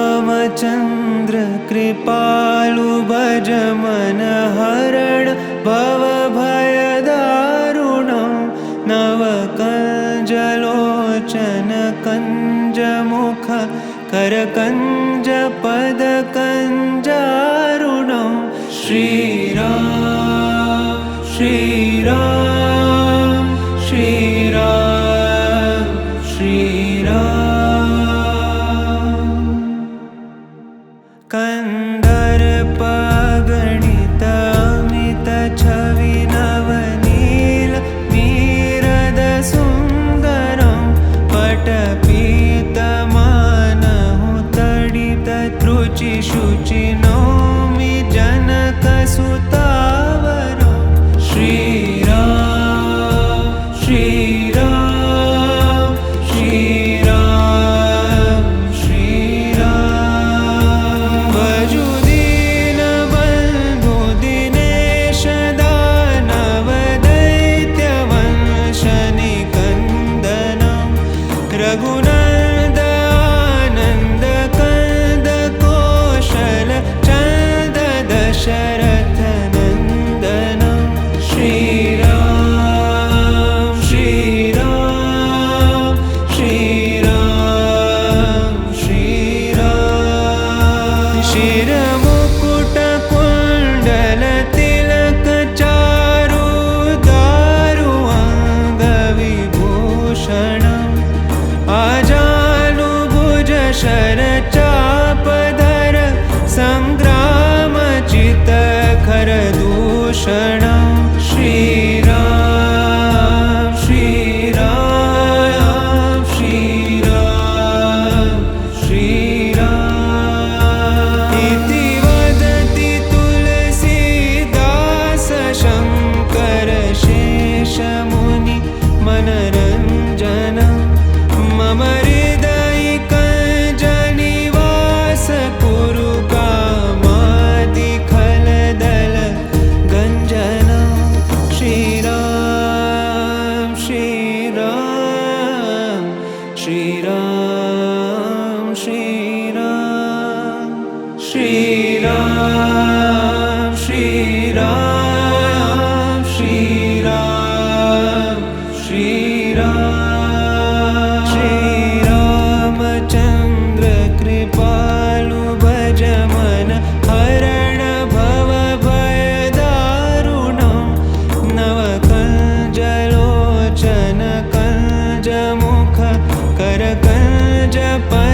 श्रीरामचन्द्र कृपालु भज मन हरण भवभयदारुणं नवकञ्जलोचन कञ्जमुख करकञ्जपदकञ्जारुणं श्रीराम श्रीराम श्रीराम श्रीराम कंदर्पगणित अमित छवि नवनील मीरद सुंदरं पटपीतमानहु तडित त्रुचि शुचि नौमि जनकसुतावरं श्रीराम श्रीराम श्रीराम श्रीराम भजुदीनबन्धु दिनेश दानवदैत्यवंशनिकन्दनं रघुनन्दन कंद कौशल चंद दशरथनन्दनं श्रीराम श्रीराम श्रीराम श्रीराम शिरमुकुटकुण्डल तिलक चारु दारु अङ्गविभूषणम् आजानुभुज शरचापधर सङ्ग्रामचितखरदूषणं श्रीराम श्रीराम श्रीराम श्रीराम इति वदति तुलसीदास शङ्कर शेषमुनि मनरञ्जनं मम हृदयिकञ्जनिवास कुरु कामादिखलदल गञ्जनं श्रीराम श्रीराम श्रीराम श्रीराम श्रीराम श्रीराम श्रीराम श्रीराम श्रीरामचन्द्र कृपालु भज मन हरण भवभयदारुणं नवकञ्जलोचन कञ्जमुख करकञ्जपद